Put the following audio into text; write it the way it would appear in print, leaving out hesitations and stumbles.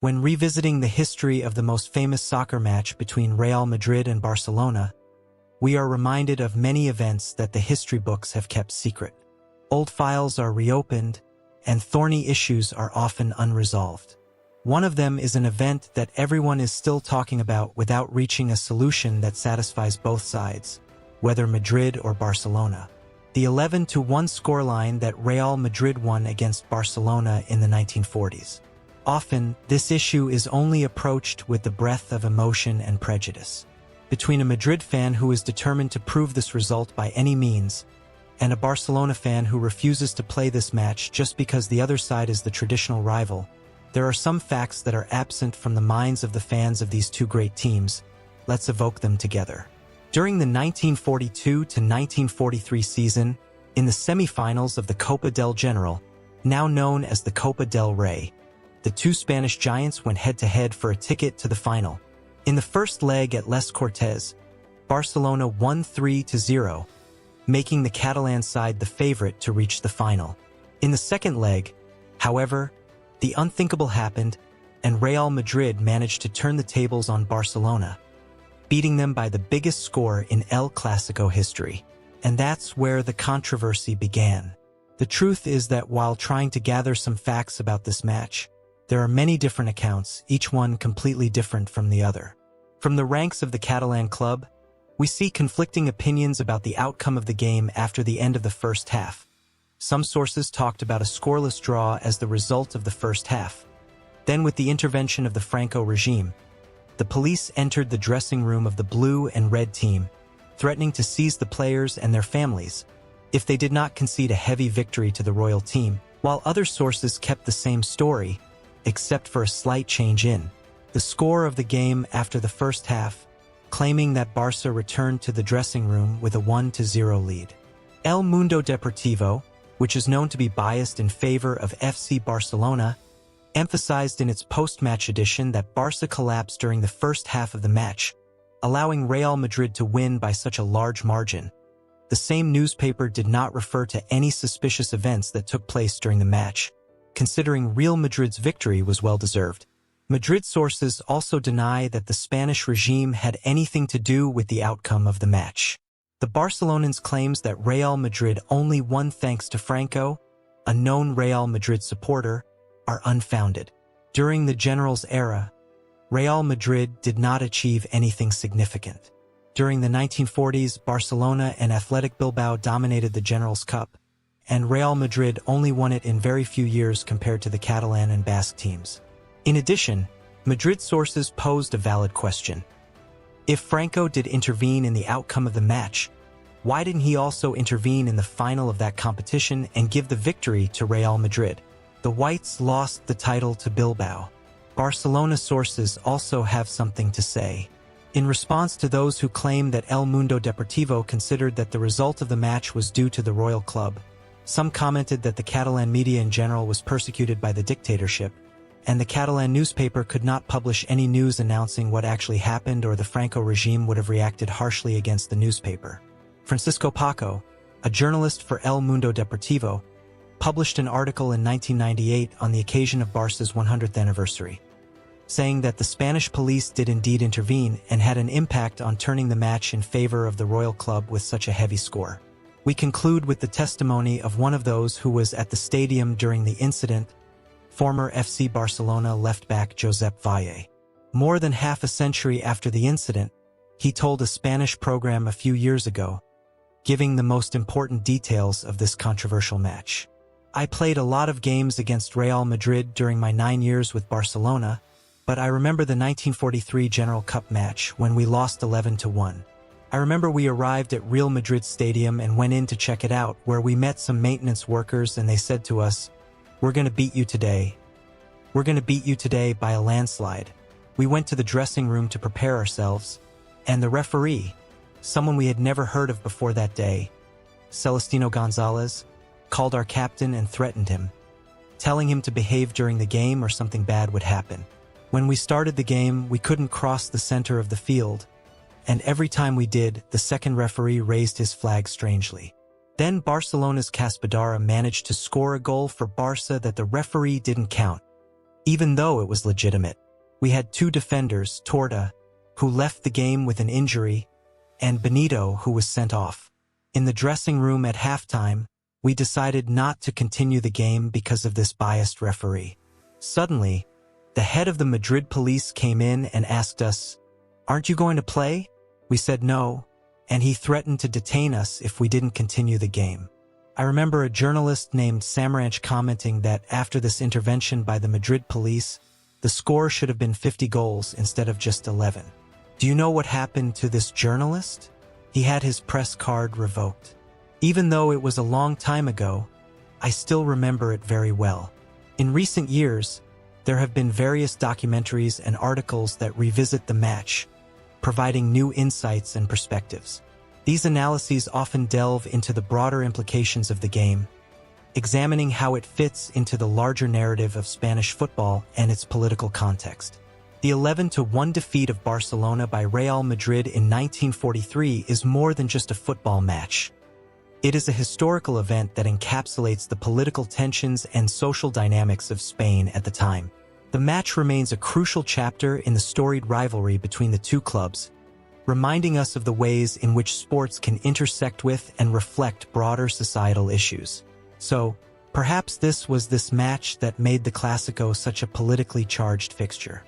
When revisiting the history of the most famous soccer match between Real Madrid and Barcelona, we are reminded of many events that the history books have kept secret. Old files are reopened, and thorny issues are often unresolved. One of them is an event that everyone is still talking about without reaching a solution that satisfies both sides, whether Madrid or Barcelona. The 11-1 scoreline that Real Madrid won against Barcelona in the 1940s. Often, this issue is only approached with the breath of emotion and prejudice. Between a Madrid fan who is determined to prove this result by any means, and a Barcelona fan who refuses to play this match just because the other side is the traditional rival, there are some facts that are absent from the minds of the fans of these two great teams. Let's evoke them together. During the 1942-1943 season, in the semifinals of the Copa del General, now known as the Copa del Rey, the two Spanish giants went head-to-head for a ticket to the final. In the first leg at Les Cortes, Barcelona won 3-0, making the Catalan side the favorite to reach the final. In the second leg, however, the unthinkable happened, and Real Madrid managed to turn the tables on Barcelona, beating them by the biggest score in El Clásico history. And that's where the controversy began. The truth is that while trying to gather some facts about this match, there are many different accounts, each one completely different from the other. From the ranks of the Catalan club, we see conflicting opinions about the outcome of the game after the end of the first half. Some sources talked about a scoreless draw as the result of the first half. Then, with the intervention of the Franco regime, the police entered the dressing room of the blue and red team, threatening to seize the players and their families if they did not concede a heavy victory to the royal team, while other sources kept the same story, except for a slight change in the score of the game after the first half, claiming that Barca returned to the dressing room with a 1-0 lead. El Mundo Deportivo, which is known to be biased in favor of FC Barcelona, emphasized in its post-match edition that Barca collapsed during the first half of the match, allowing Real Madrid to win by such a large margin. The same newspaper did not refer to any suspicious events that took place during the match, considering Real Madrid's victory was well-deserved. Madrid sources also deny that the Spanish regime had anything to do with the outcome of the match. The Barcelonans' claims that Real Madrid only won thanks to Franco, a known Real Madrid supporter, are unfounded. During the General's era, Real Madrid did not achieve anything significant. During the 1940s, Barcelona and Athletic Bilbao dominated the General's Cup, and Real Madrid only won it in very few years compared to the Catalan and Basque teams. In addition, Madrid sources posed a valid question. If Franco did intervene in the outcome of the match, why didn't he also intervene in the final of that competition and give the victory to Real Madrid? The Whites lost the title to Bilbao. Barcelona sources also have something to say. In response to those who claim that El Mundo Deportivo considered that the result of the match was due to the royal club, some commented that the Catalan media in general was persecuted by the dictatorship, and the Catalan newspaper could not publish any news announcing what actually happened, or the Franco regime would have reacted harshly against the newspaper. Francisco Paco, a journalist for El Mundo Deportivo, published an article in 1998 on the occasion of Barca's 100th anniversary, saying that the Spanish police did indeed intervene and had an impact on turning the match in favor of the royal club with such a heavy score. We conclude with the testimony of one of those who was at the stadium during the incident, former FC Barcelona left-back Josep Valle. More than half a century after the incident, he told a Spanish program a few years ago, giving the most important details of this controversial match. I played a lot of games against Real Madrid during my 9 years with Barcelona, but I remember the 1943 General Cup match when we lost 11-1. I remember we arrived at Real Madrid Stadium and went in to check it out, where we met some maintenance workers and they said to us, "We're going to beat you today. We're going to beat you today by a landslide." We went to the dressing room to prepare ourselves, and the referee, someone we had never heard of before that day, Celestino Gonzalez, called our captain and threatened him, telling him to behave during the game or something bad would happen. When we started the game, we couldn't cross the center of the field, and every time we did, the second referee raised his flag strangely. Then Barcelona's Caspadara managed to score a goal for Barca that the referee didn't count, even though it was legitimate. We had two defenders, Torta, who left the game with an injury, and Benito, who was sent off. In the dressing room at halftime, we decided not to continue the game because of this biased referee. Suddenly, the head of the Madrid police came in and asked us, "Aren't you going to play?" We said no, and he threatened to detain us if we didn't continue the game. I remember a journalist named Samaranch commenting that after this intervention by the Madrid police, the score should have been 50 goals instead of just 11. Do you know what happened to this journalist? He had his press card revoked. Even though it was a long time ago, I still remember it very well. In recent years, there have been various documentaries and articles that revisit the match, providing new insights and perspectives. These analyses often delve into the broader implications of the game, examining how it fits into the larger narrative of Spanish football and its political context. The 11-1 defeat of Barcelona by Real Madrid in 1943 is more than just a football match. It is a historical event that encapsulates the political tensions and social dynamics of Spain at the time. The match remains a crucial chapter in the storied rivalry between the two clubs, reminding us of the ways in which sports can intersect with and reflect broader societal issues. So, perhaps this match that made the Clásico such a politically charged fixture.